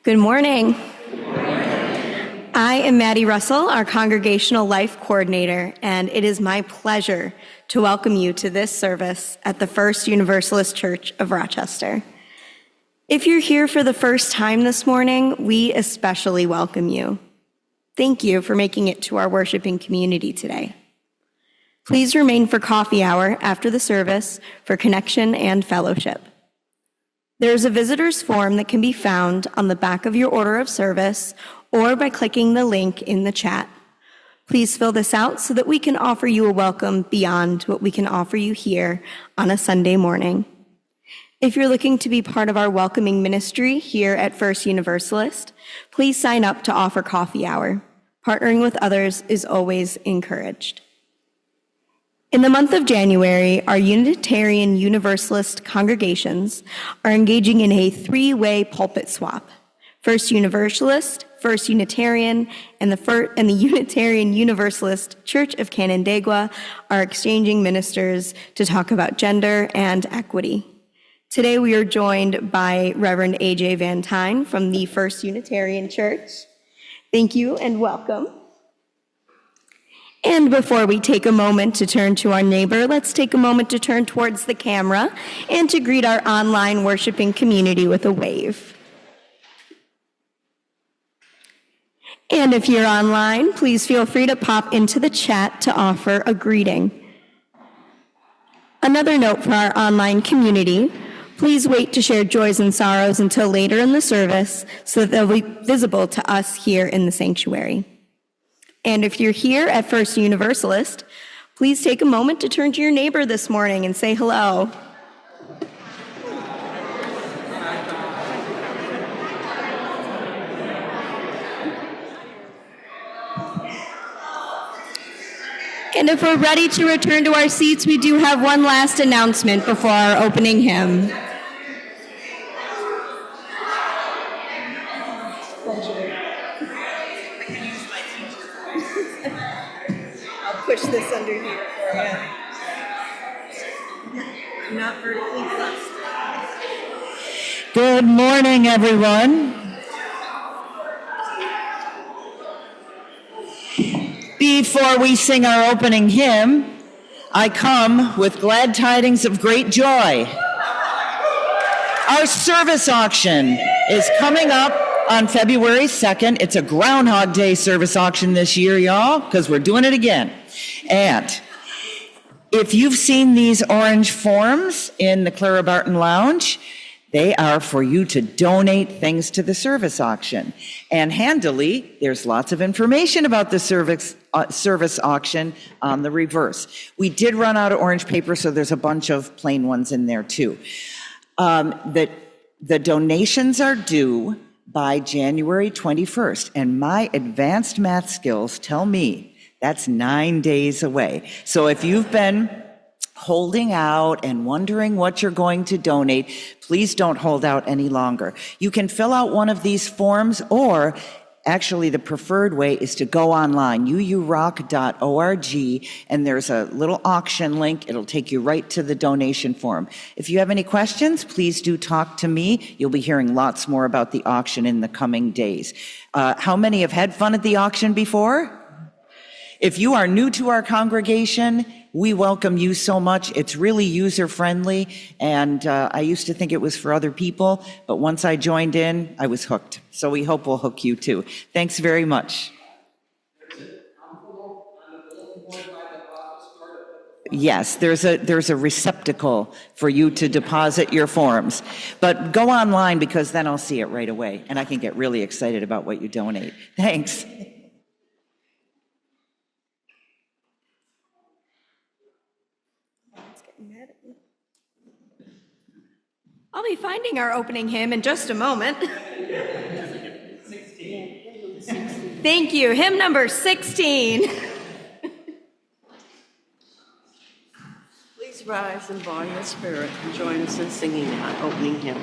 Good morning. I am Maddie Russell, our Congregational Life Coordinator, and it is my pleasure to welcome you to this service at the First Universalist Church of Rochester. If you're here for the first time this morning, we especially welcome you. Thank you for making it to our worshiping community today. Please remain for coffee hour after the service for connection and fellowship. There is a visitor's form that can be found on the back of your order of service or by clicking the link in the chat. Please fill this out so that we can offer you a welcome beyond what we can offer you here on a Sunday morning. If you're looking to be part of our welcoming ministry here at First Universalist, please sign up to offer coffee hour. Partnering with others is always encouraged. In the month of January, our Unitarian Universalist congregations are engaging in a three-way pulpit swap. First Universalist, First Unitarian, and the Unitarian Universalist Church of Canandaigua are exchanging ministers to talk about gender and equity. Today we are joined by Reverend A.J. VanTine from the First Unitarian Church. Thank you and welcome. And before we take a moment to turn to our neighbor, let's take a moment to turn towards the camera and to greet our online worshiping community with a wave. And if you're online, please feel free to pop into the chat to offer a greeting. Another note for our online community, please wait to share joys and sorrows until later in the service so that they'll be visible to us here in the sanctuary. And if you're here at First Universalist, please take a moment to turn to your neighbor this morning and say hello. And if we're ready to return to our seats, we do have one last announcement before our opening hymn. push this under here for you. I'm not vertically thrust. Good morning, everyone. Before we sing our opening hymn, I come with glad tidings of great joy. Our service auction is coming up on February 2nd. It's a Groundhog Day service auction this year, y'all, because we're doing it again. And if you've seen these orange forms in the Clara Barton Lounge, they are for you to donate things to the service auction. And handily, there's lots of information about the service auction on the reverse. We did run out of orange paper, so there's a bunch of plain ones in there too. The donations are due by January 21st, and my advanced math skills tell me that's 9 days away. So if you've been holding out and wondering what you're going to donate, please don't hold out any longer. You can fill out one of these forms, or actually the preferred way is to go online, UURoc.org, and there's a little auction link. It'll take you right to the donation form. If you have any questions, please do talk to me. You'll be hearing lots more about the auction in the coming days. How many have had fun at the auction before? If you are new to our congregation, we welcome you so much. It's really user-friendly, and I used to think it was for other people, but once I joined in, I was hooked. So we hope we'll hook you too. Thanks very much. Yes, there's a receptacle for you to deposit your forms. But go online, because then I'll see it right away, and I can get really excited about what you donate. Thanks. I'll be finding our opening hymn in just a moment. Thank you. Hymn number 16. Please rise and bow your spirit and join us in singing our opening hymn.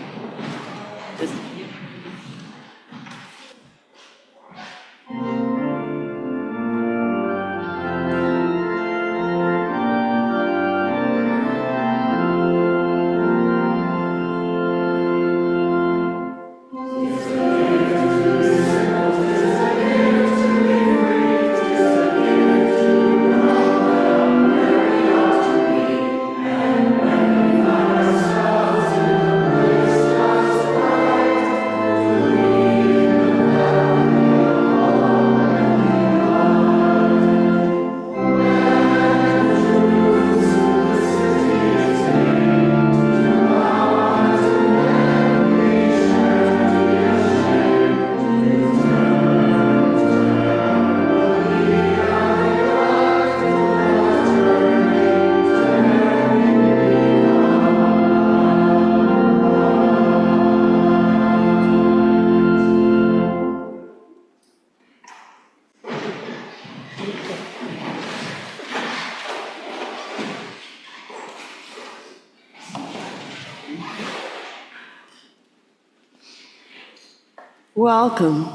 Welcome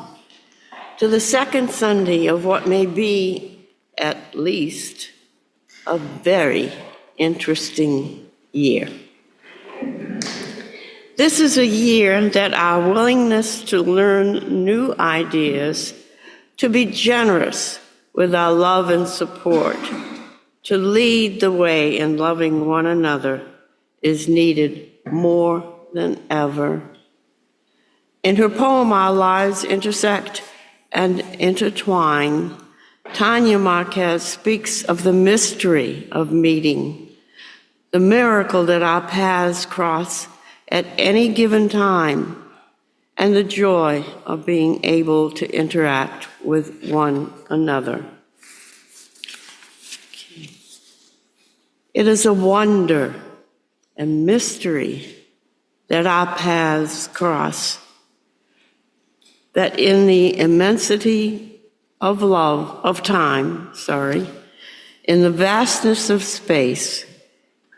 to the second Sunday of what may be, at least, a very interesting year. This is a year that our willingness to learn new ideas, to be generous with our love and support, to lead the way in loving one another is needed more than ever. In her poem, Our Lives Intersect and Intertwine, Tanya Marquez speaks of the mystery of meeting, the miracle that our paths cross at any given time, and the joy of being able to interact with one another. It is a wonder and mystery that our paths cross, that in the immensity of time, in the vastness of space,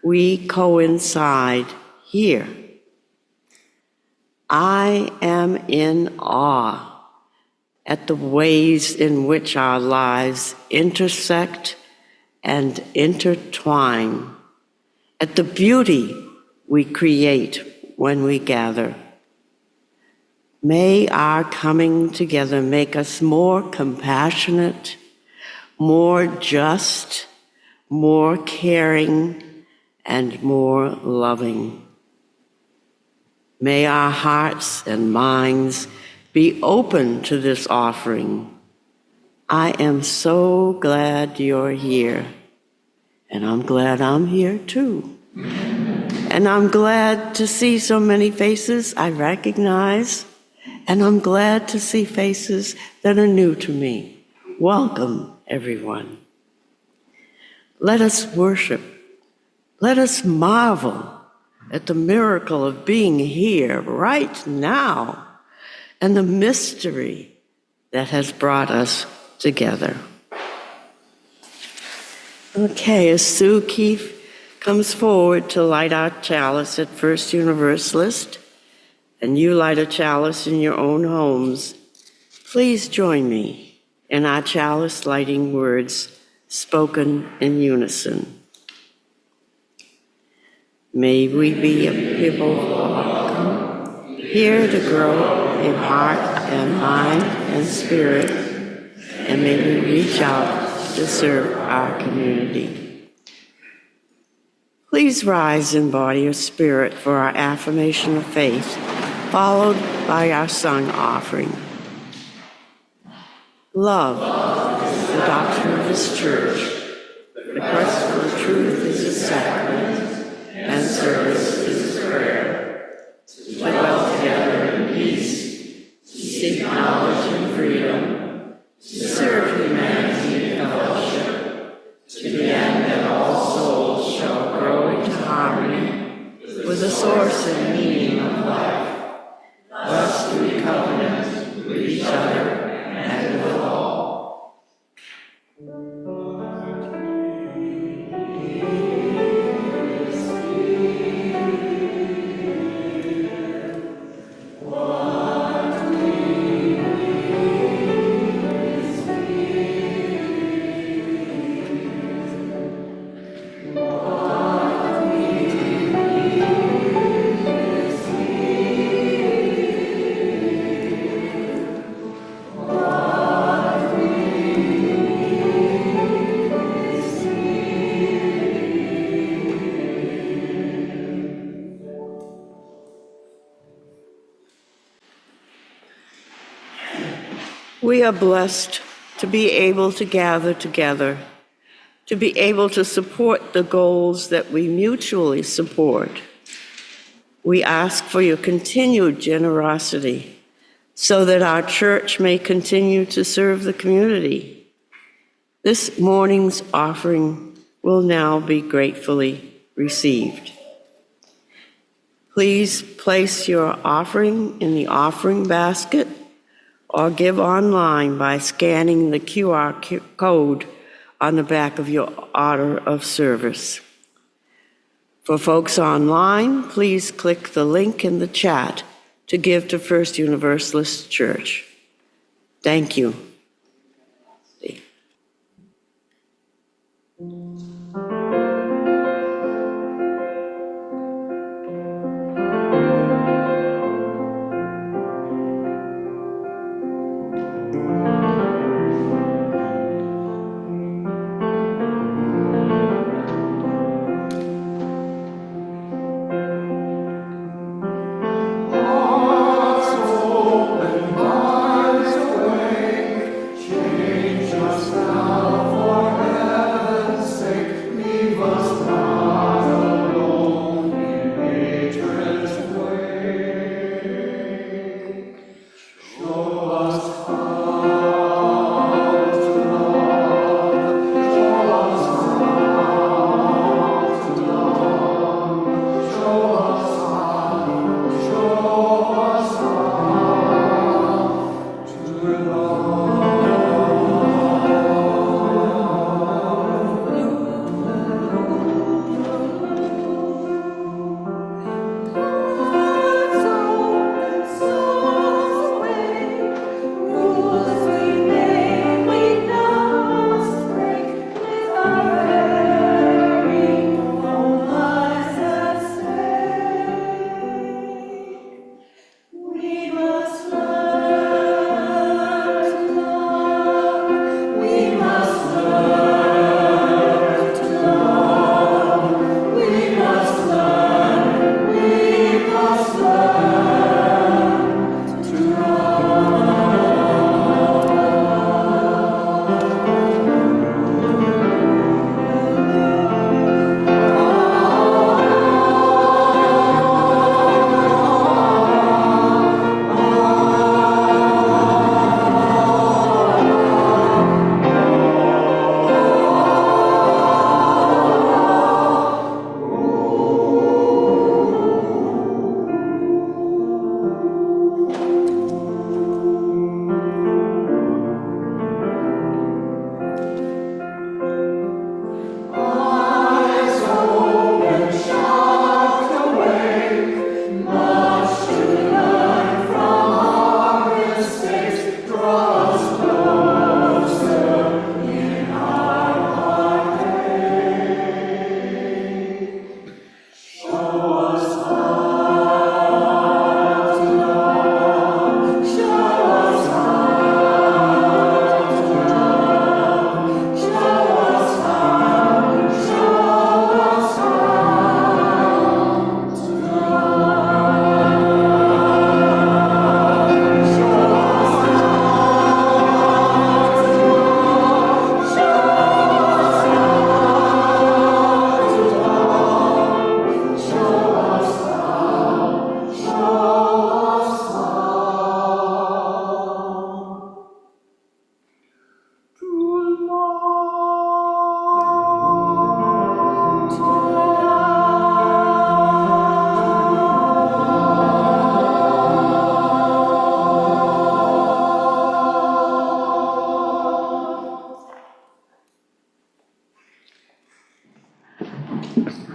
we coincide here. I am in awe at the ways in which our lives intersect and intertwine at the beauty we create when we gather. May our coming together make us more compassionate, more just, more caring, and more loving. May our hearts and minds be open to this offering. I am so glad you're here, and I'm glad I'm here too. And I'm glad to see so many faces I recognize, and I'm glad to see faces that are new to me. Welcome, everyone. Let us worship. Let us marvel at the miracle of being here right now and the mystery that has brought us together. Okay, as Sue Keefe comes forward to light our chalice at First Universalist, and you light a chalice in your own homes, please join me in our chalice lighting words spoken in unison. May we be a people welcome, here to grow in heart and mind and spirit, and may we reach out to serve our community. Please rise in body or spirit for our affirmation of faith, followed by our sung offering. Love is the doctrine of this church. The quest for the truth is a sacrament, and service is prayer. To dwell together in peace, to seek knowledge and freedom, to serve humanity in fellowship, to the end that all souls shall grow into harmony with the source and meaning of life. Thus do we covenant with each other and with all. We are blessed to be able to gather together, to be able to support the goals that we mutually support. We ask for your continued generosity so that our church may continue to serve the community. This morning's offering will now be gratefully received. Please place your offering in the offering basket or give online by scanning the QR code on the back of your order of service. For folks online, please click the link in the chat to give to First Universalist Church. Thank you. Hearts open, eyes awake,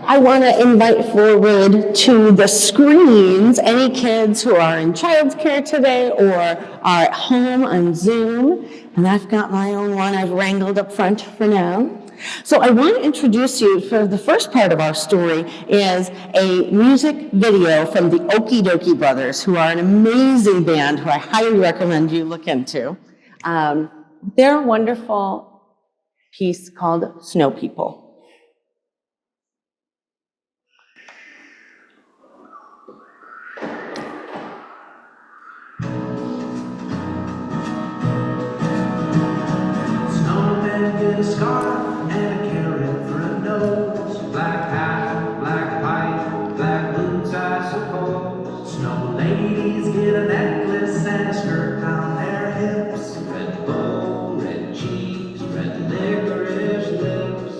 I want to invite forward to the screens any kids who are in childcare today or are at home on Zoom. And I've got my own one I've wrangled up front for now. So I want to introduce you for the first part of our story is a music video from the Okie Dokie Brothers, who are an amazing band who I highly recommend you look into. Their wonderful piece called Snow People. Get a scarf and a carrot for a nose, black hat, black pipe, black boots, I suppose. Snow ladies get a necklace and a skirt down their hips, red bow, red cheeks, red licorice lips.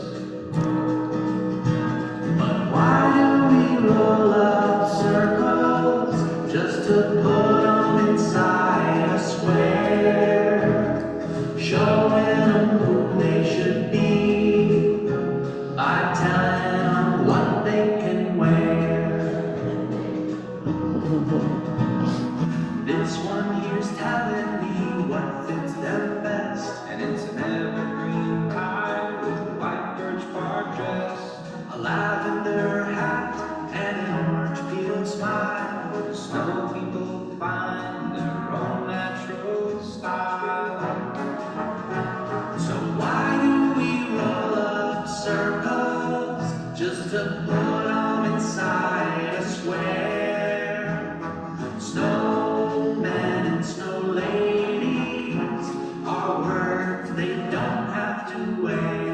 But why do we roll up circles just to put them inside a square, showing them who they should be by telling them what they can wear? This one here's telling me what fits them best, and it's an evergreen tie with a white birch bark dress, a lavender hat, and an orange peel smile. Snow people find their own natural style. So why do we roll up circles just to put them inside a square? Snowmen and snow ladies are words they don't have to wear.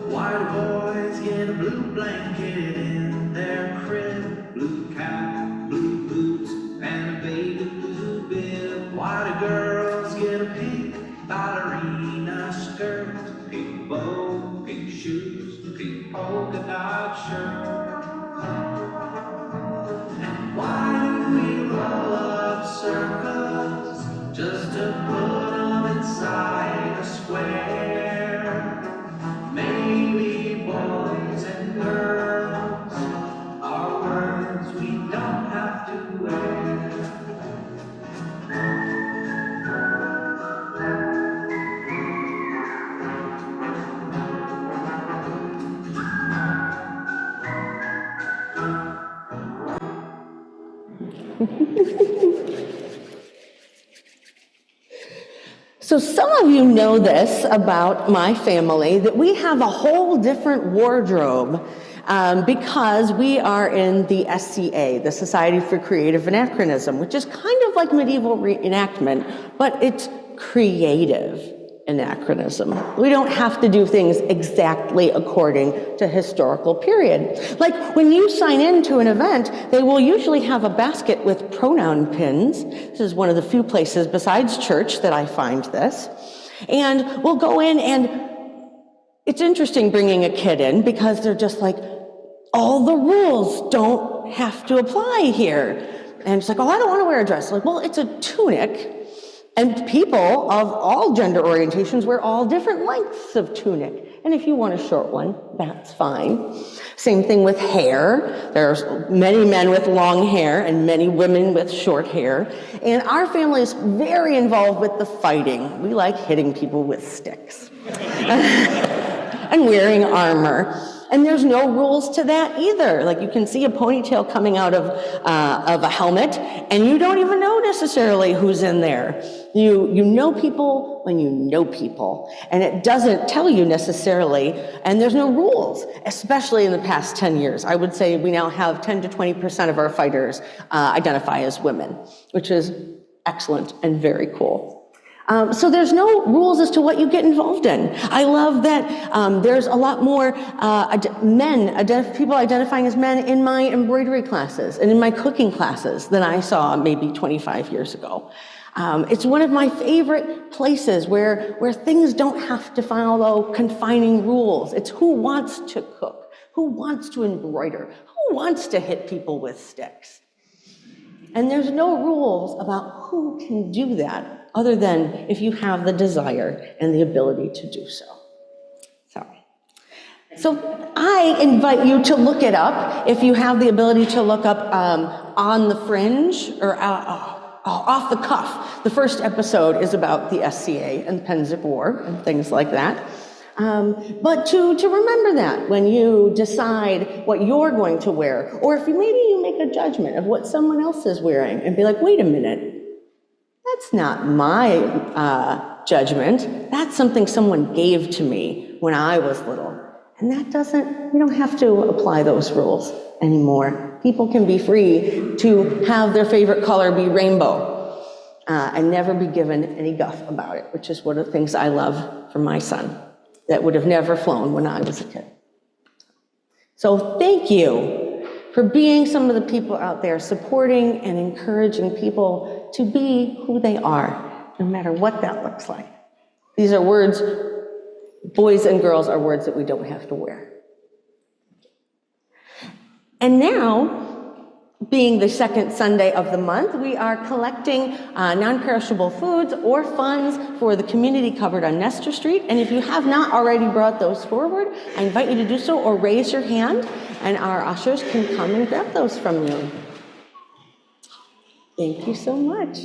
Why do boys get a blue blanket in their crib, blue cap, blue boots, and a baby blue bib? Why do girls get a pink ballerina skirt, pink bow, pink shoes, pink polka dot shirt? And why do we roll up circles just to put them inside a square? Maybe boys and girls are words we don't have to wear. So some of you know this about my family, that we have a whole different wardrobe because we are in the SCA, the Society for Creative Anachronism, which is kind of like medieval reenactment, but it's creative anachronism. We don't have to do things exactly according to historical period. Like when you sign into an event, they will usually have a basket with pronoun pins. This is one of the few places besides church that I find this. And we'll go in, and it's interesting bringing a kid in because they're just like, all the rules don't have to apply here. And it's like, oh, I don't want to wear a dress. Like, well, it's a tunic. And people of all gender orientations wear all different lengths of tunic. And if you want a short one, that's fine. Same thing with hair. There's many men with long hair and many women with short hair. And our family is very involved with the fighting. We like hitting people with sticks and wearing armor. And there's no rules to that either. Like you can see a ponytail coming out of a helmet, and you don't even know necessarily who's in there. You know people when you know people, and it doesn't tell you necessarily, and there's no rules, especially in the past 10 years. I would say we now have 10 to 20% of our fighters identify as women, which is excellent and very cool. So there's no rules as to what you get involved in. I love that there's a lot more people identifying as men in my embroidery classes and in my cooking classes than I saw maybe 25 years ago. It's one of my favorite places where things don't have to follow confining rules. It's who wants to cook, who wants to embroider, who wants to hit people with sticks. And there's no rules about who can do that other than if you have the desire and the ability to do so. So I invite you to look it up. If you have the ability to look up On the Fringe or Off the Cuff. The first episode is about the SCA and Pensive War and things like that. But to remember that when you decide what you're going to wear, or if maybe you make a judgment of what someone else is wearing and be like, wait a minute, that's not my judgment. That's something someone gave to me when I was little. And you don't have to apply those rules anymore. People can be free to have their favorite color be rainbow and never be given any guff about it, which is one of the things I love for my son that would have never flown when I was a kid. So thank you for being some of the people out there supporting and encouraging people to be who they are, no matter what that looks like. These are words, boys and girls are words that we don't have to wear. And now, being the second Sunday of the month, we are collecting non-perishable foods or funds for the community covered on Nestor Street. And if you have not already brought those forward, I invite you to do so or raise your hand and our ushers can come and grab those from you. Thank you so much.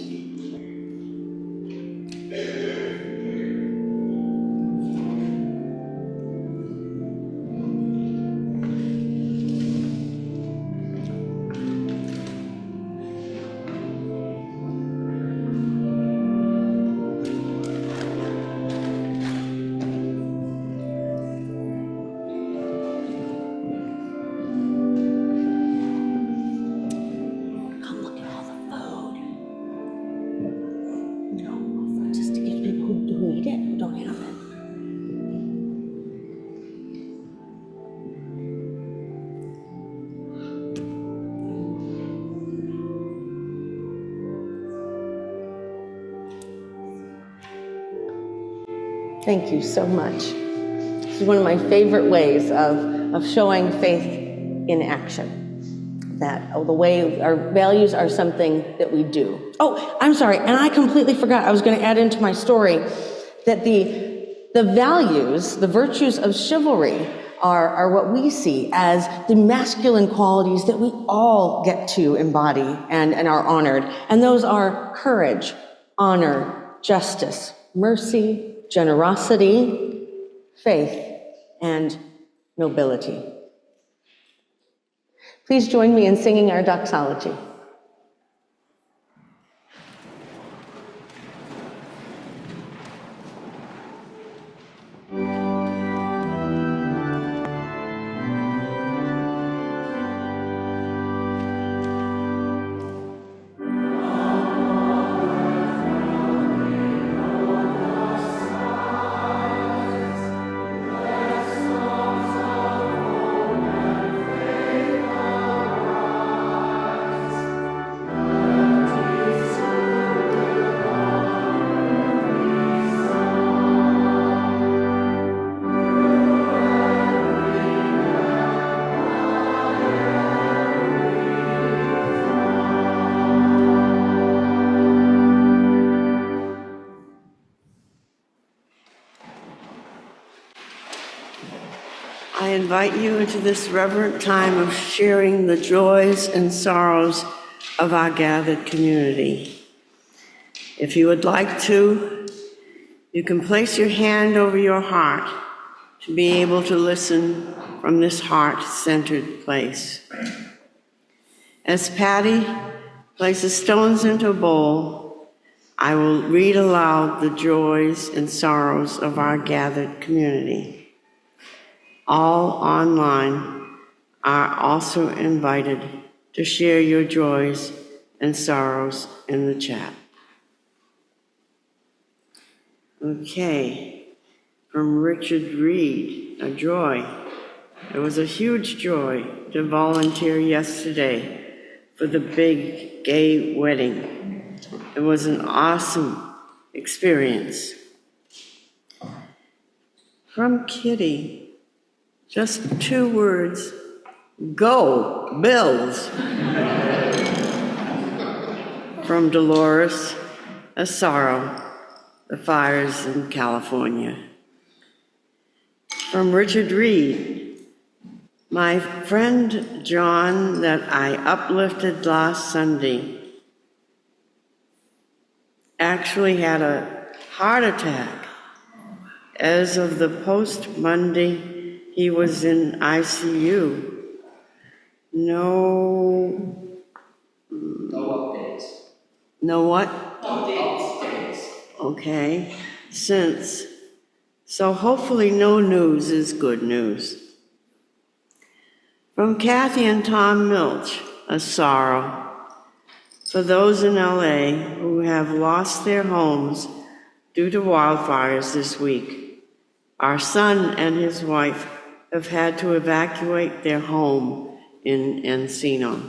Thank you so much. This is one of my favorite ways of showing faith in action. That the way our values are something that we do. Oh, I'm sorry, and I completely forgot. I was going to add into my story that the values, the virtues of chivalry are what we see as the masculine qualities that we all get to embody and are honored. And those are courage, honor, justice, mercy, generosity, faith, and nobility. Please join me in singing our doxology. I invite you into this reverent time of sharing the joys and sorrows of our gathered community. If you would like to, you can place your hand over your heart to be able to listen from this heart-centered place. As Patty places stones into a bowl, I will read aloud the joys and sorrows of our gathered community. All online are also invited to share your joys and sorrows in the chat. Okay, from Richard Reed, a joy. It was a huge joy to volunteer yesterday for the big gay wedding. It was an awesome experience. From Kitty, just 2 words, go, Bills. From Dolores, a sorrow, the fires in California. From Richard Reed, my friend John that I uplifted last Sunday actually had a heart attack. As of the post Monday, he was in ICU. No updates. No what? Updates. Okay, since. So hopefully no news is good news. From Kathy and Tom Milch, a sorrow. For those in LA who have lost their homes due to wildfires this week, our son and his wife have had to evacuate their home in Encino.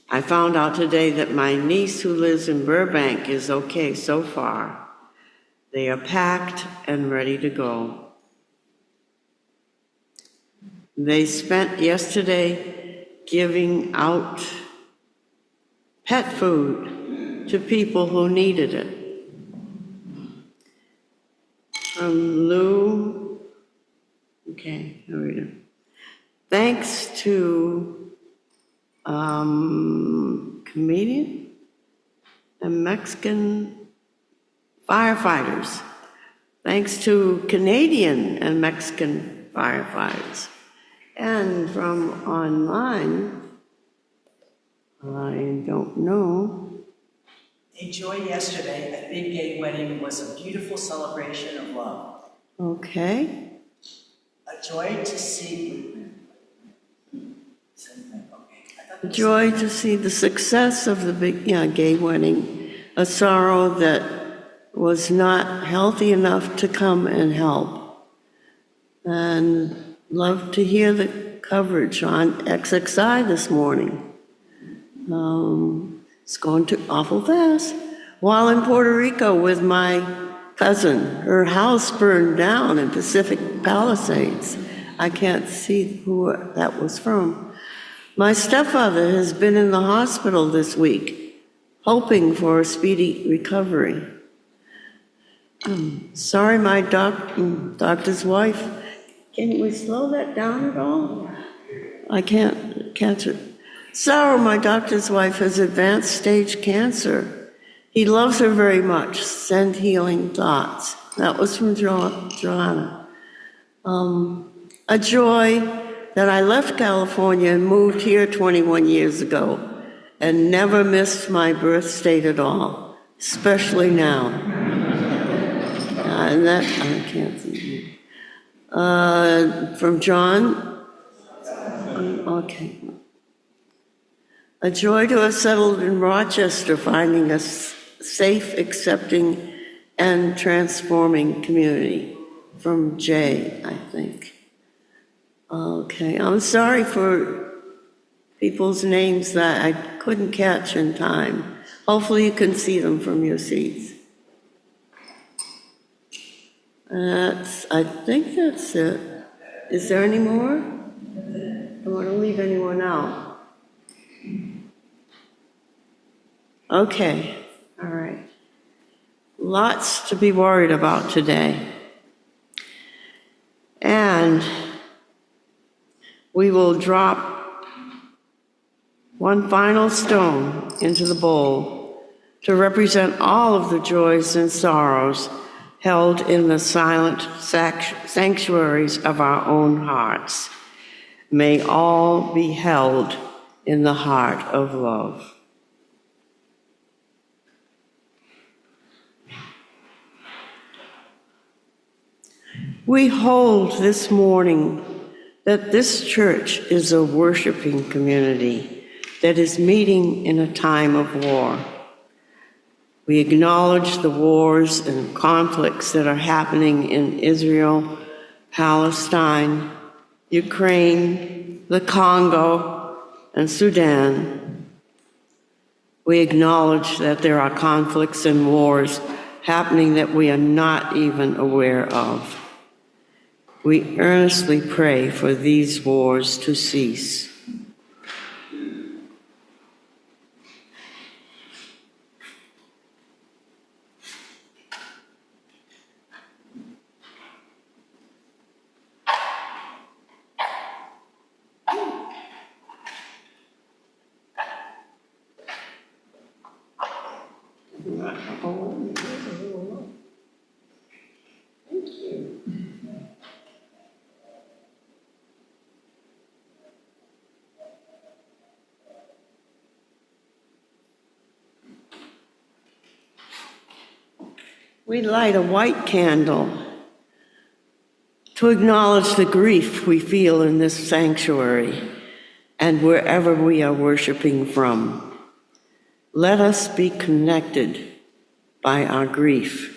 I found out today that my niece who lives in Burbank is okay so far. They are packed and ready to go. They spent yesterday giving out pet food to people who needed it. From Lou, okay, I'll read it. Thanks to comedian and Mexican firefighters. Thanks to Canadian and Mexican firefighters. And from online, I don't know. A joy yesterday at Big Gay Wedding was a beautiful celebration of love. Okay. A joy to see. Joy to see the success of the big, gay wedding. A sorrow that was not healthy enough to come and help. And love to hear the coverage on XXI this morning. It's going to awful fast. While in Puerto Rico with my cousin, her house burned down in Pacific Palisades. I can't see who that was from. My stepfather has been in the hospital this week, hoping for a speedy recovery. Sorry, my doctor's wife. Can we slow that down at all? I can't catch it. Sorrow, my doctor's wife, has advanced stage cancer. He loves her very much. Send healing thoughts. That was from Joanna. A joy that I left California and moved here 21 years ago and never missed my birth state at all, especially now. And that, I can't see. From John, okay. A joy to have settled in Rochester, finding a safe, accepting, and transforming community. From Jay, I think. Okay, I'm sorry for people's names that I couldn't catch in time. Hopefully you can see them from your seats. I think that's it. Is there any more? I don't want to leave anyone out. Okay, all right. Lots to be worried about today. And we will drop one final stone into the bowl to represent all of the joys and sorrows held in the silent sanctuaries of our own hearts. May all be held in the heart of love. We hold this morning that this church is a worshiping community that is meeting in a time of war. We acknowledge the wars and conflicts that are happening in Israel, Palestine, Ukraine, the Congo, and Sudan. We acknowledge that there are conflicts and wars happening that we are not even aware of. We earnestly pray for these wars to cease. We light a white candle to acknowledge the grief we feel in this sanctuary and wherever we are worshiping from. Let us be connected by our grief.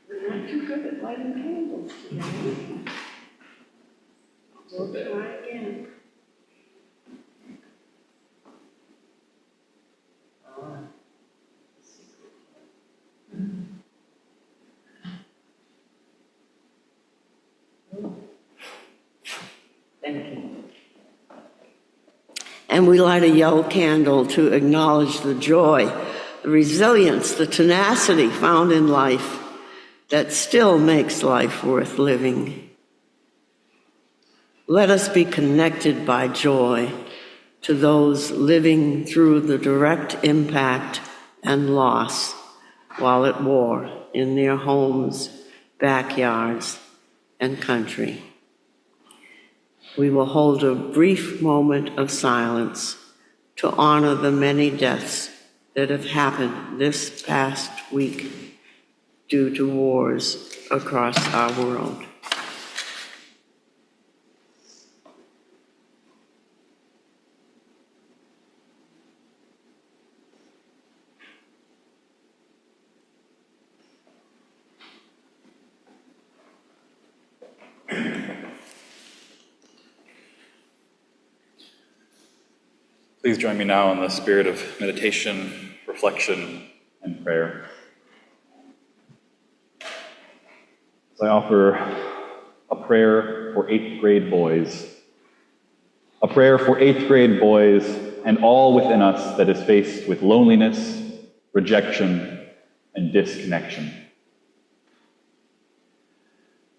We're not too good at lighting candles today. We'll try again. Thank you. And we light a yellow candle to acknowledge the joy, the resilience, the tenacity found in life that still makes life worth living. Let us be connected by joy to those living through the direct impact and loss while at war in their homes, backyards, and country. We will hold a brief moment of silence to honor the many deaths that have happened this past week due to wars across our world. Please join me now in the spirit of meditation, reflection, and prayer. As I offer a prayer for 8th grade boys, a prayer for 8th grade boys and all within us that is faced with loneliness, rejection, and disconnection.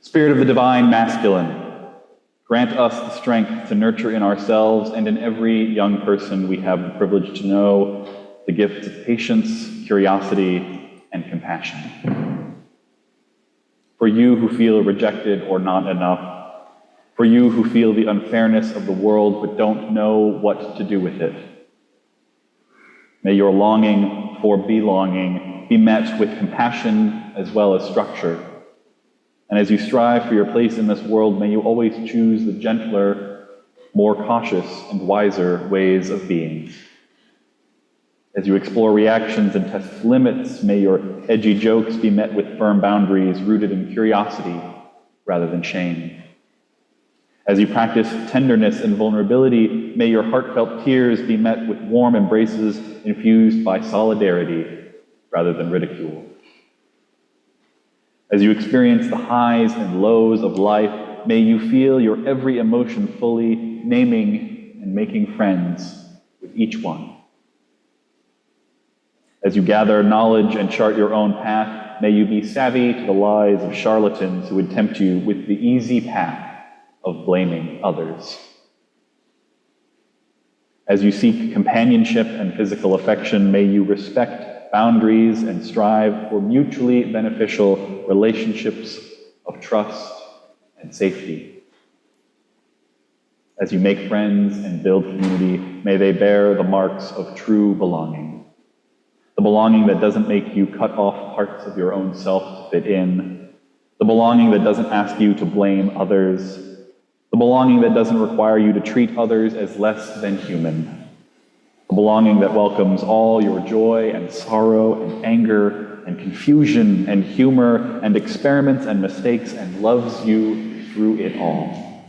Spirit of the divine masculine, grant us the strength to nurture in ourselves and in every young person we have the privilege to know the gifts of patience, curiosity, and compassion. For you who feel rejected or not enough, for you who feel the unfairness of the world but don't know what to do with it, may your longing for belonging be met with compassion as well as structure. And as you strive for your place in this world, may you always choose the gentler, more cautious, and wiser ways of being. As you explore reactions and test limits, may your edgy jokes be met with firm boundaries rooted in curiosity rather than shame. As you practice tenderness and vulnerability, may your heartfelt tears be met with warm embraces infused by solidarity rather than ridicule. As you experience the highs and lows of life, may you feel your every emotion fully, naming and making friends with each one. As you gather knowledge and chart your own path, may you be savvy to the lies of charlatans who would tempt you with the easy path of blaming others. As you seek companionship and physical affection, may you respect boundaries and strive for mutually beneficial relationships of trust and safety. As you make friends and build community, may they bear the marks of true belonging. The belonging that doesn't make you cut off parts of your own self to fit in. The belonging that doesn't ask you to blame others. The A belonging that doesn't require you to treat others as less than human. A belonging that welcomes all your joy and sorrow and anger and confusion and humor and experiments and mistakes and loves you through it all.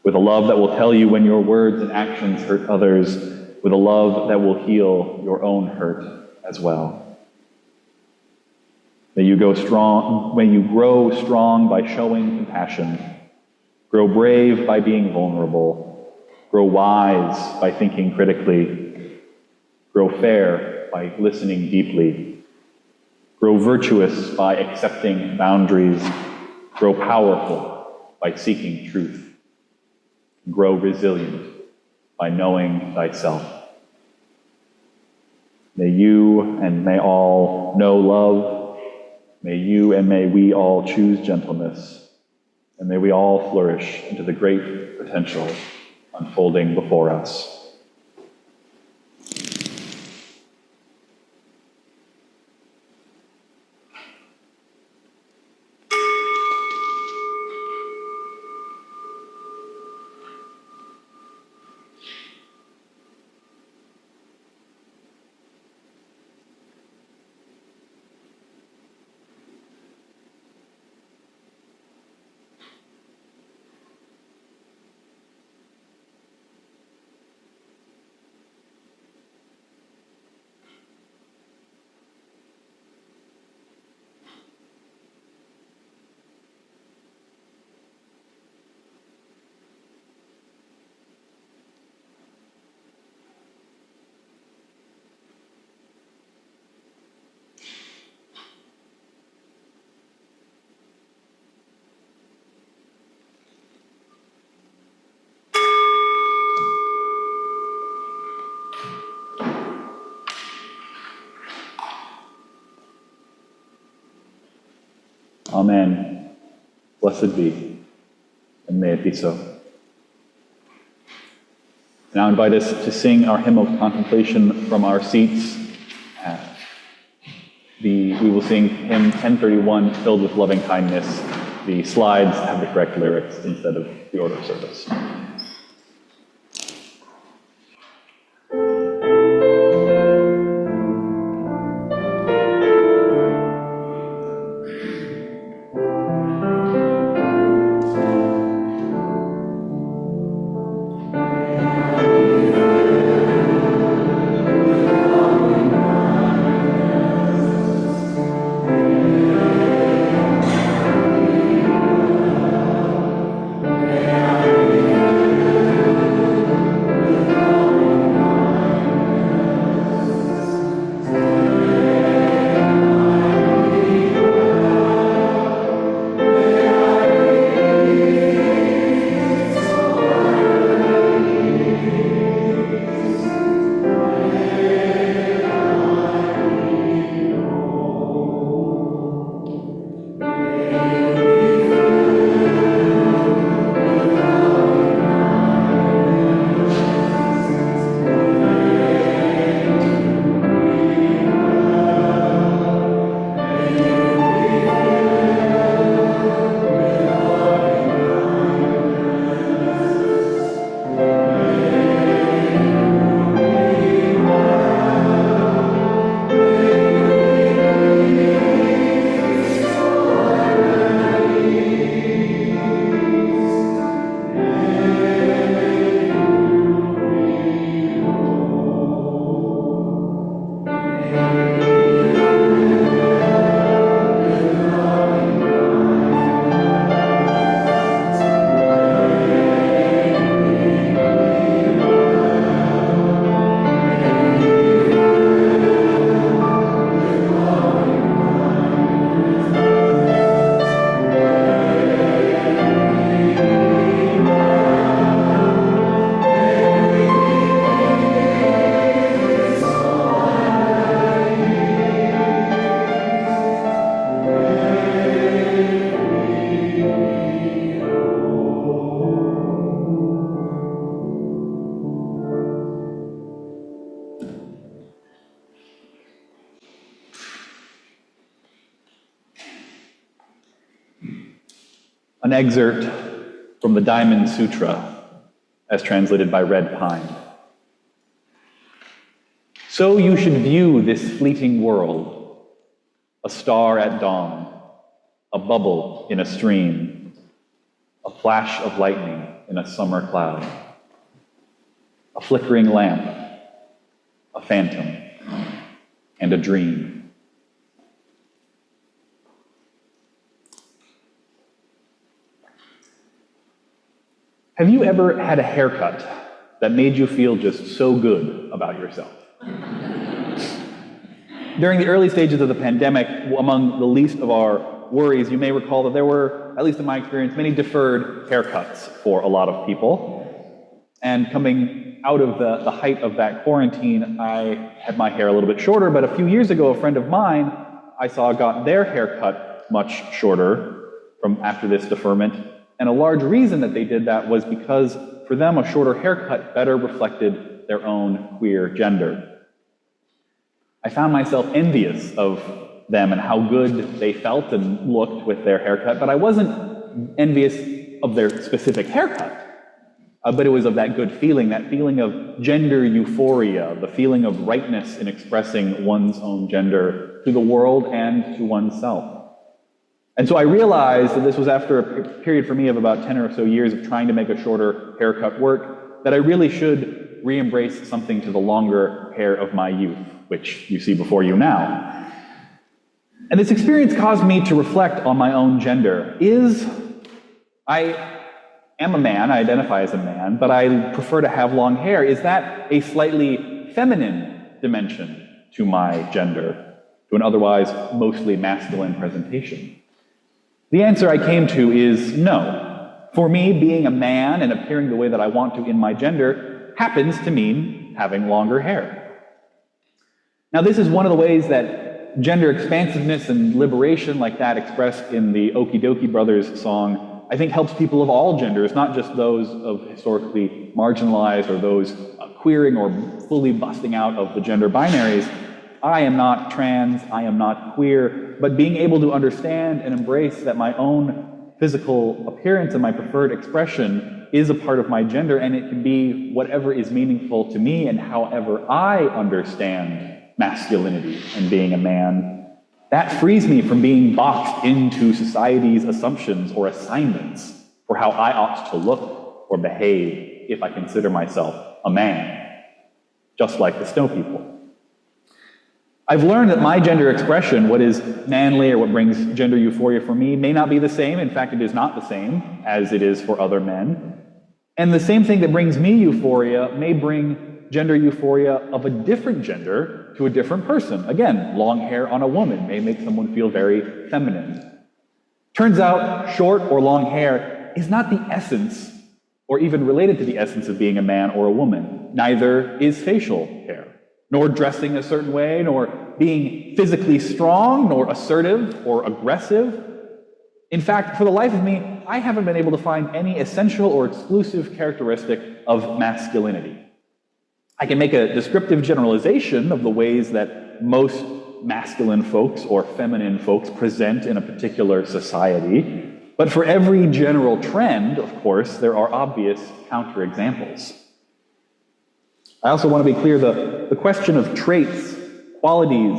With a love that will tell you when your words and actions hurt others, with a love that will heal your own hurt as well. May you grow strong by showing compassion, grow brave by being vulnerable, grow wise by thinking critically, grow fair by listening deeply, grow virtuous by accepting boundaries, grow powerful by seeking truth, grow resilient by knowing thyself. May you and may all know love. May you and may we all choose gentleness. And may we all flourish into the great potential unfolding before us. Amen. Blessed be, and may it be so. Now I invite us to sing our hymn of contemplation from our seats. We will sing hymn 1031, Filled with Loving Kindness. The slides have the correct lyrics instead of the order of service. An excerpt from the Diamond Sutra, as translated by Red Pine. So you should view this fleeting world, a star at dawn, a bubble in a stream, a flash of lightning in a summer cloud, a flickering lamp, a phantom, and a dream. Have you ever had a haircut that made you feel just so good about yourself? During the early stages of the pandemic, among the least of our worries, you may recall that there were, at least in my experience, many deferred haircuts for a lot of people. And coming out of the height of that quarantine, I had my hair a little bit shorter, but a few years ago, a friend of mine I saw got their hair cut much shorter from after this deferment. And a large reason that they did that was because for them, a shorter haircut better reflected their own queer gender. I found myself envious of them and how good they felt and looked with their haircut, but I wasn't envious of their specific haircut. But it was of that good feeling, that feeling of gender euphoria, the feeling of rightness in expressing one's own gender to the world and to oneself. And so I realized that this was after a period for me of about 10 or so years of trying to make a shorter haircut work, that I really should re-embrace something to the longer hair of my youth, which you see before you now. And this experience caused me to reflect on my own gender. I am a man, I identify as a man, but I prefer to have long hair. Is that a slightly feminine dimension to my gender, to an otherwise mostly masculine presentation? The answer I came to is no. For me, being a man and appearing the way that I want to in my gender happens to mean having longer hair. Now, this is one of the ways that gender expansiveness and liberation like that expressed in the Okie Dokie Brothers song, I think helps people of all genders, not just those of historically marginalized or those queering or fully busting out of the gender binaries. I am not trans, I am not queer, but being able to understand and embrace that my own physical appearance and my preferred expression is a part of my gender, and it can be whatever is meaningful to me and however I understand masculinity and being a man. That frees me from being boxed into society's assumptions or assignments for how I ought to look or behave if I consider myself a man, just like the snow people. I've learned that my gender expression, what is manly or what brings gender euphoria for me, may not be the same. In fact, it is not the same as it is for other men. And the same thing that brings me euphoria may bring gender euphoria of a different gender to a different person. Again, long hair on a woman may make someone feel very feminine. Turns out short or long hair is not the essence or even related to the essence of being a man or a woman. Neither is facial hair, nor dressing a certain way, nor being physically strong, nor assertive or aggressive. In fact, for the life of me, I haven't been able to find any essential or exclusive characteristic of masculinity. I can make a descriptive generalization of the ways that most masculine folks or feminine folks present in a particular society, but for every general trend, of course, there are obvious counterexamples. I also want to be clear, the question of traits, qualities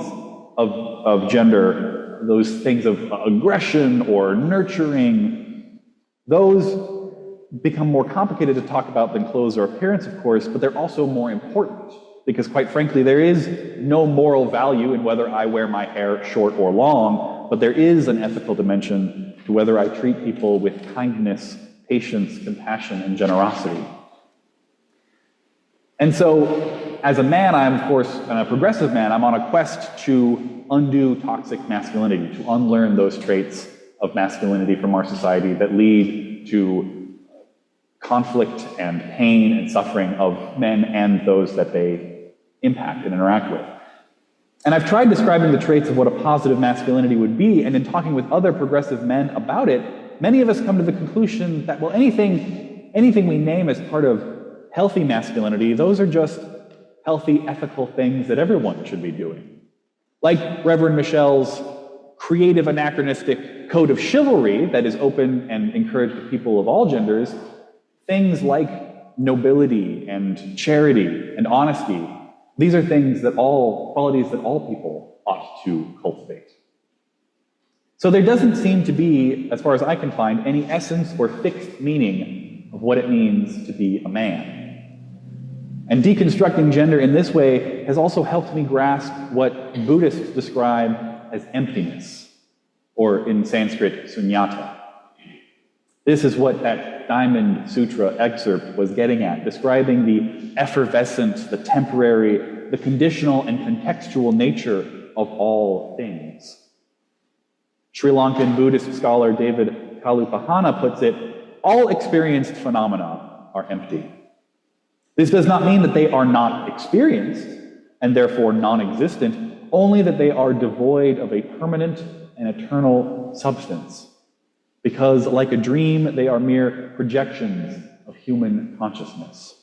of gender, those things of aggression or nurturing, those become more complicated to talk about than clothes or appearance, of course, but they're also more important because, quite frankly, there is no moral value in whether I wear my hair short or long, but there is an ethical dimension to whether I treat people with kindness, patience, compassion, and generosity. And so, as a man, I'm, of course, a progressive man, I'm on a quest to undo toxic masculinity, to unlearn those traits of masculinity from our society that lead to conflict and pain and suffering of men and those that they impact and interact with. And I've tried describing the traits of what a positive masculinity would be, and in talking with other progressive men about it, many of us come to the conclusion that, well, anything we name as part of healthy masculinity, those are just healthy, ethical things that everyone should be doing. Like Reverend Michelle's creative, anachronistic code of chivalry that is open and encouraged to people of all genders, things like nobility and charity and honesty, these are things that qualities that all people ought to cultivate. So there doesn't seem to be, as far as I can find, any essence or fixed meaning of what it means to be a man. And deconstructing gender in this way has also helped me grasp what Buddhists describe as emptiness, or in Sanskrit, sunyata. This is what that Diamond Sutra excerpt was getting at, describing the effervescent, the temporary, the conditional and contextual nature of all things. Sri Lankan Buddhist scholar David Kalupahana puts it, all experienced phenomena are empty. This does not mean that they are not experienced, and therefore non-existent, only that they are devoid of a permanent and eternal substance. Because, like a dream, they are mere projections of human consciousness.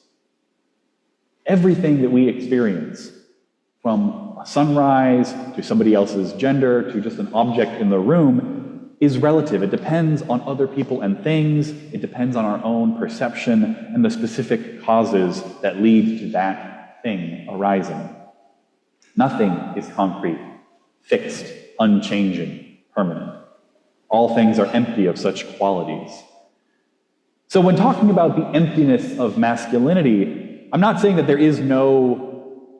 Everything that we experience, from a sunrise to somebody else's gender to just an object in the room, is relative. It depends on other people and things. It depends on our own perception and the specific causes that lead to that thing arising. Nothing is concrete, fixed, unchanging, permanent. All things are empty of such qualities. So when talking about the emptiness of masculinity, I'm not saying that there is no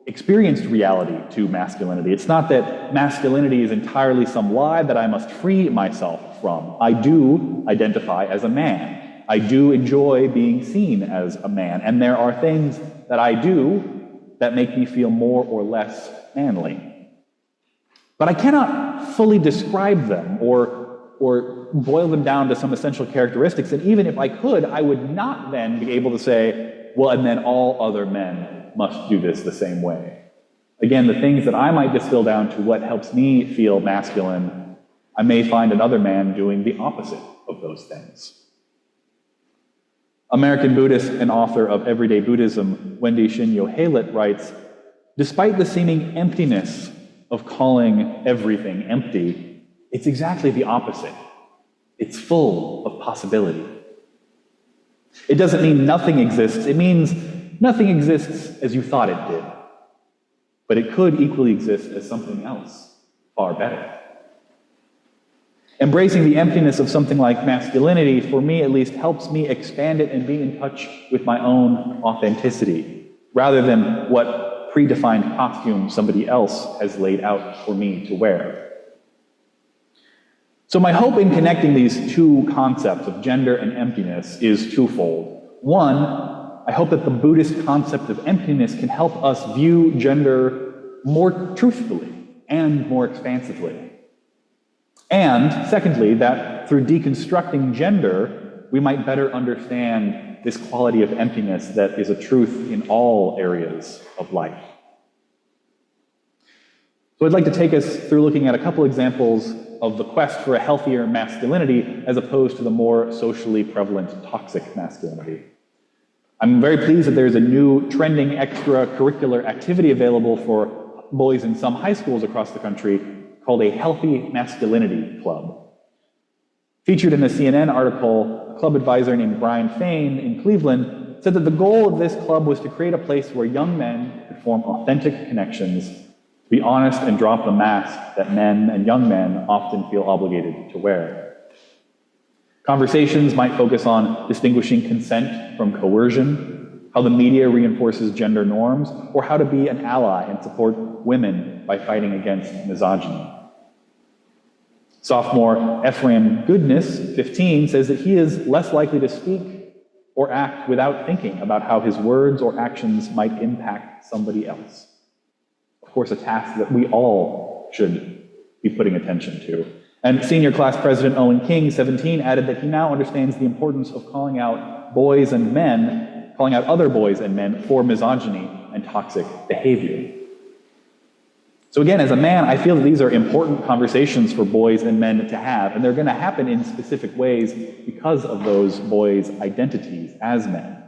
experienced reality to masculinity. It's not that masculinity is entirely some lie that I must free myself from. I do identify as a man. I do enjoy being seen as a man. And there are things that I do that make me feel more or less manly. But I cannot fully describe them or boil them down to some essential characteristics. And even if I could, I would not then be able to say, well, and then all other men must do this the same way. Again, the things that I might distill down to what helps me feel masculine, I may find another man doing the opposite of those things. American Buddhist and author of Everyday Buddhism, Wendy Shinyo Haylett writes, despite the seeming emptiness of calling everything empty, it's exactly the opposite. It's full of possibility. It doesn't mean nothing exists. It means nothing exists as you thought it did. But it could equally exist as something else, far better. Embracing the emptiness of something like masculinity, for me at least, helps me expand it and be in touch with my own authenticity, rather than what predefined costume somebody else has laid out for me to wear. So my hope in connecting these two concepts of gender and emptiness is twofold. One, I hope that the Buddhist concept of emptiness can help us view gender more truthfully and more expansively. And secondly, that through deconstructing gender, we might better understand this quality of emptiness that is a truth in all areas of life. So I'd like to take us through looking at a couple examples of the quest for a healthier masculinity as opposed to the more socially prevalent toxic masculinity. I'm very pleased that there's a new trending extracurricular activity available for boys in some high schools across the country called a Healthy Masculinity Club. Featured in a CNN article, a club advisor named Brian Fain in Cleveland said that the goal of this club was to create a place where young men could form authentic connections, be honest and drop the mask that men and young men often feel obligated to wear. Conversations might focus on distinguishing consent from coercion, how the media reinforces gender norms, or how to be an ally and support women by fighting against misogyny. Sophomore Ephraim Goodness, 15, says that he is less likely to speak or act without thinking about how his words or actions might impact somebody else. Of course, a task that we all should be putting attention to. And senior class president Owen King, 17, added that he now understands the importance of calling out other boys and men for misogyny and toxic behavior. So again, as a man, I feel that these are important conversations for boys and men to have, and they're going to happen in specific ways because of those boys' identities as men.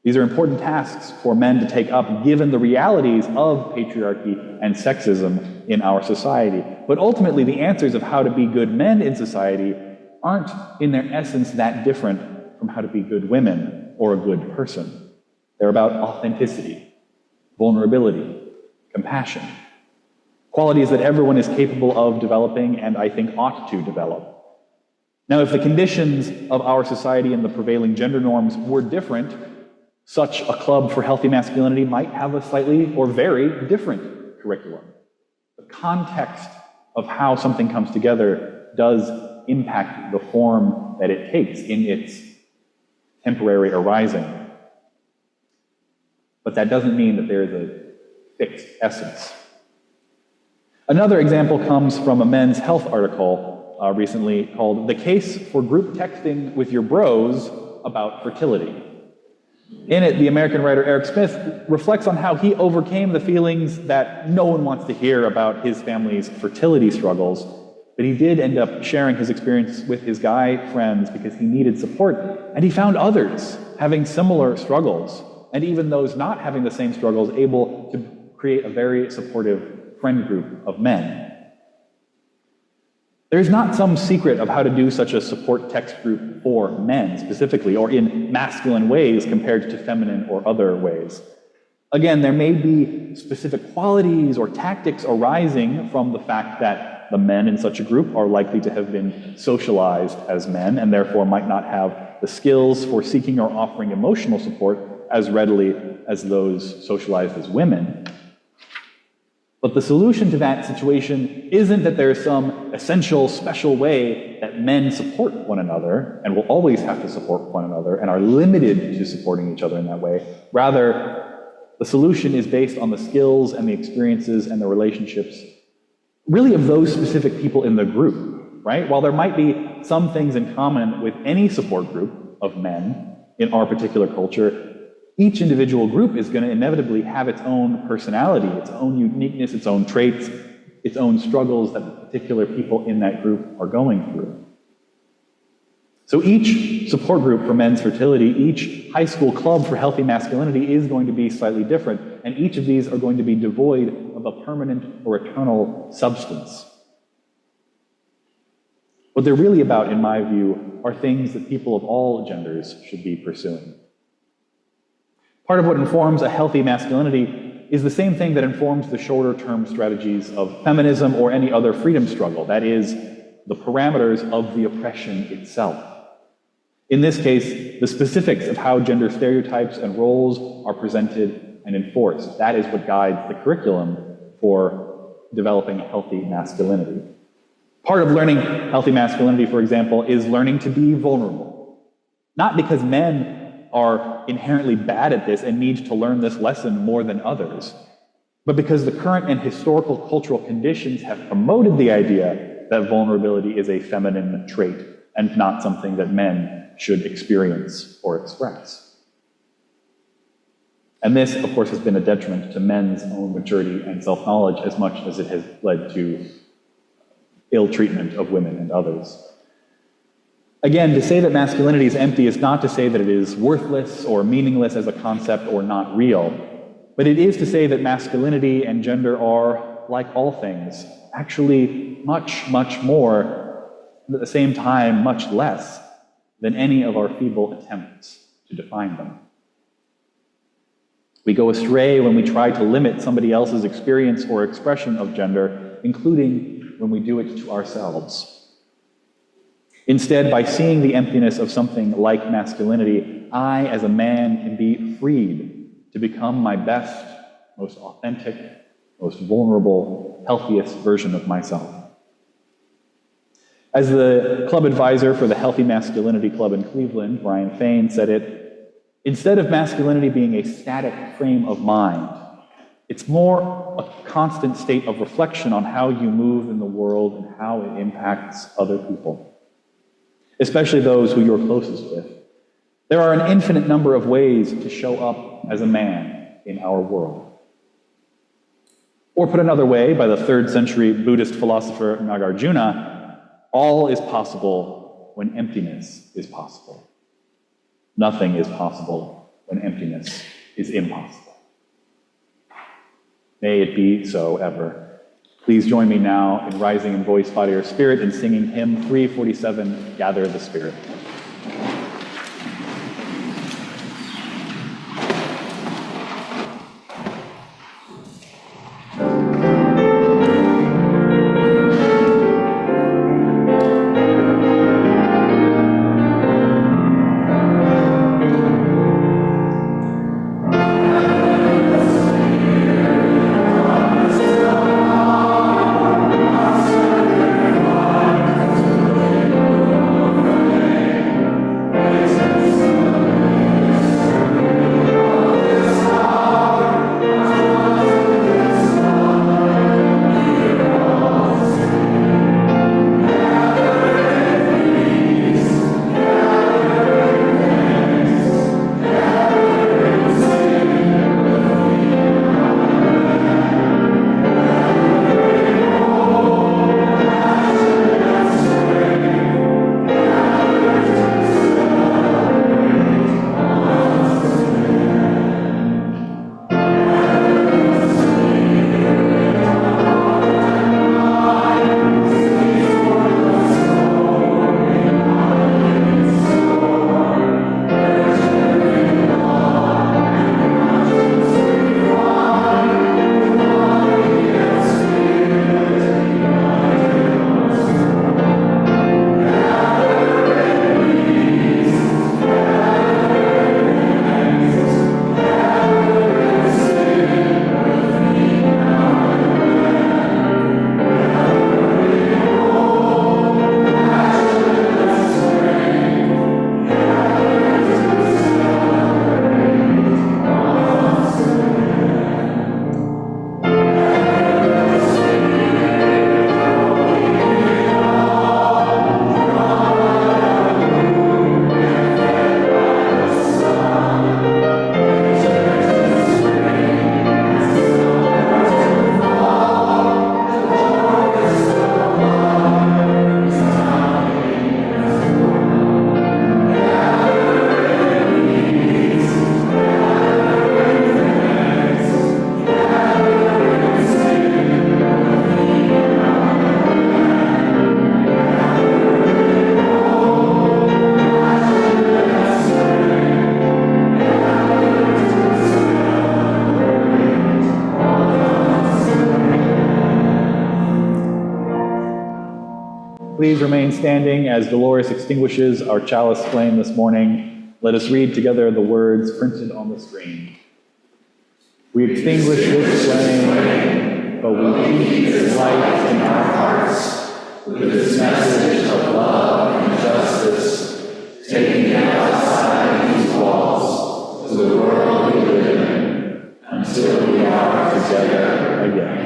These are important tasks for men to take up given the realities of patriarchy and sexism in our society. But ultimately, the answers of how to be good men in society aren't in their essence that different from how to be good women or a good person. They're about authenticity, vulnerability, compassion, qualities that everyone is capable of developing and I think ought to develop. Now, if the conditions of our society and the prevailing gender norms were different, such a club for healthy masculinity might have a slightly or very different curriculum. The context of how something comes together does impact the form that it takes in its temporary arising. But that doesn't mean that there is a fixed essence. Another example comes from a Men's Health article recently called "The Case for Group Texting with Your Bros About Fertility." In it, the American writer Eric Smith reflects on how he overcame the feelings that no one wants to hear about his family's fertility struggles, but he did end up sharing his experience with his guy friends because he needed support, and he found others having similar struggles, and even those not having the same struggles able to create a very supportive friend group of men. There's not some secret of how to do such a support text group for men specifically, or in masculine ways compared to feminine or other ways. Again, there may be specific qualities or tactics arising from the fact that the men in such a group are likely to have been socialized as men and therefore might not have the skills for seeking or offering emotional support as readily as those socialized as women. But the solution to that situation isn't that there is some essential, special way that men support one another and will always have to support one another and are limited to supporting each other in that way. Rather, the solution is based on the skills and the experiences and the relationships, really of those specific people in the group, right? While there might be some things in common with any support group of men in our particular culture, each individual group is going to inevitably have its own personality, its own uniqueness, its own traits, its own struggles that the particular people in that group are going through. So each support group for men's fertility, each high school club for healthy masculinity is going to be slightly different, and each of these are going to be devoid of a permanent or eternal substance. What they're really about, in my view, are things that people of all genders should be pursuing. Part of what informs a healthy masculinity is the same thing that informs the shorter-term strategies of feminism or any other freedom struggle, that is, the parameters of the oppression itself. In this case, the specifics of how gender stereotypes and roles are presented and enforced. That is what guides the curriculum for developing a healthy masculinity. Part of learning healthy masculinity, for example, is learning to be vulnerable. Not because men are inherently bad at this and need to learn this lesson more than others, but because the current and historical cultural conditions have promoted the idea that vulnerability is a feminine trait and not something that men should experience or express. And this, of course, has been a detriment to men's own maturity and self-knowledge as much as it has led to ill treatment of women and others. Again, to say that masculinity is empty is not to say that it is worthless or meaningless as a concept or not real, but it is to say that masculinity and gender are, like all things, actually much, much more, and at the same time, much less than any of our feeble attempts to define them. We go astray when we try to limit somebody else's experience or expression of gender, including when we do it to ourselves. Instead, by seeing the emptiness of something like masculinity, I, as a man, can be freed to become my best, most authentic, most vulnerable, healthiest version of myself. As the club advisor for the Healthy Masculinity Club in Cleveland, Brian Fain, said it, instead of masculinity being a static frame of mind, it's more a constant state of reflection on how you move in the world and how it impacts other people, especially those who you're closest with. There are an infinite number of ways to show up as a man in our world. Or put another way, by the 3rd century Buddhist philosopher Nagarjuna, all is possible when emptiness is possible. Nothing is possible when emptiness emptiness is impossible. May it be so ever. Please join me now in rising in voice, body, or spirit and singing hymn 347, Gather the Spirit. Please remain standing as Dolores extinguishes our chalice flame this morning. Let us read together the words printed on the screen. We extinguish this flame, but we keep its light in our hearts with this message of love and justice, taking it outside these walls to the world we live in until we are together again.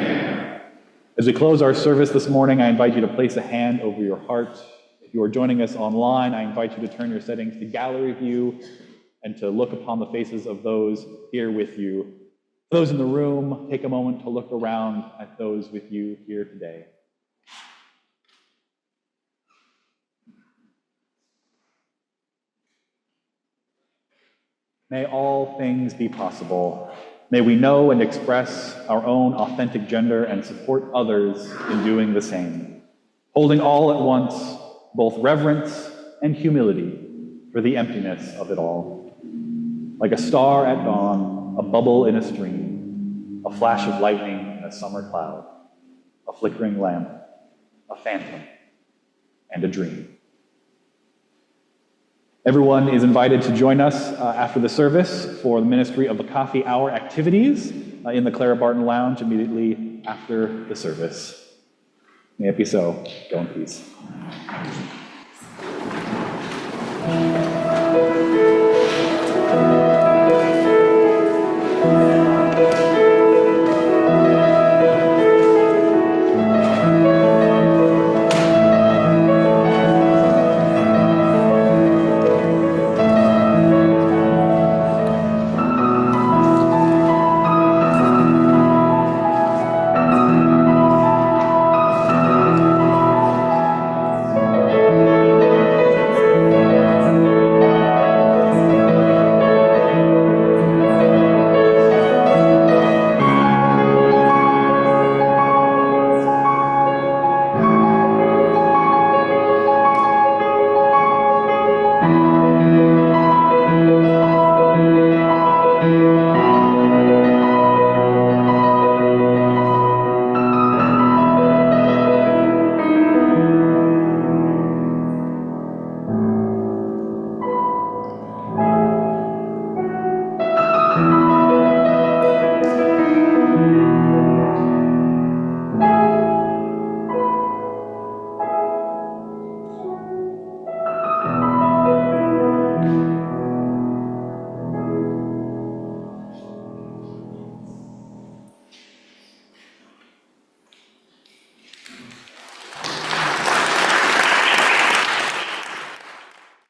As we close our service this morning, I invite you to place a hand over your heart. If you are joining us online, I invite you to turn your settings to gallery view and to look upon the faces of those here with you. Those in the room, take a moment to look around at those with you here today. May all things be possible. May we know and express our own authentic gender and support others in doing the same, holding all at once both reverence and humility for the emptiness of it all. Like a star at dawn, a bubble in a stream, a flash of lightning in a summer cloud, a flickering lamp, a phantom, and a dream. Everyone is invited to join us after the service for the Ministry of the Coffee Hour activities in the Clara Barton Lounge immediately after the service. May it be so. Go in peace.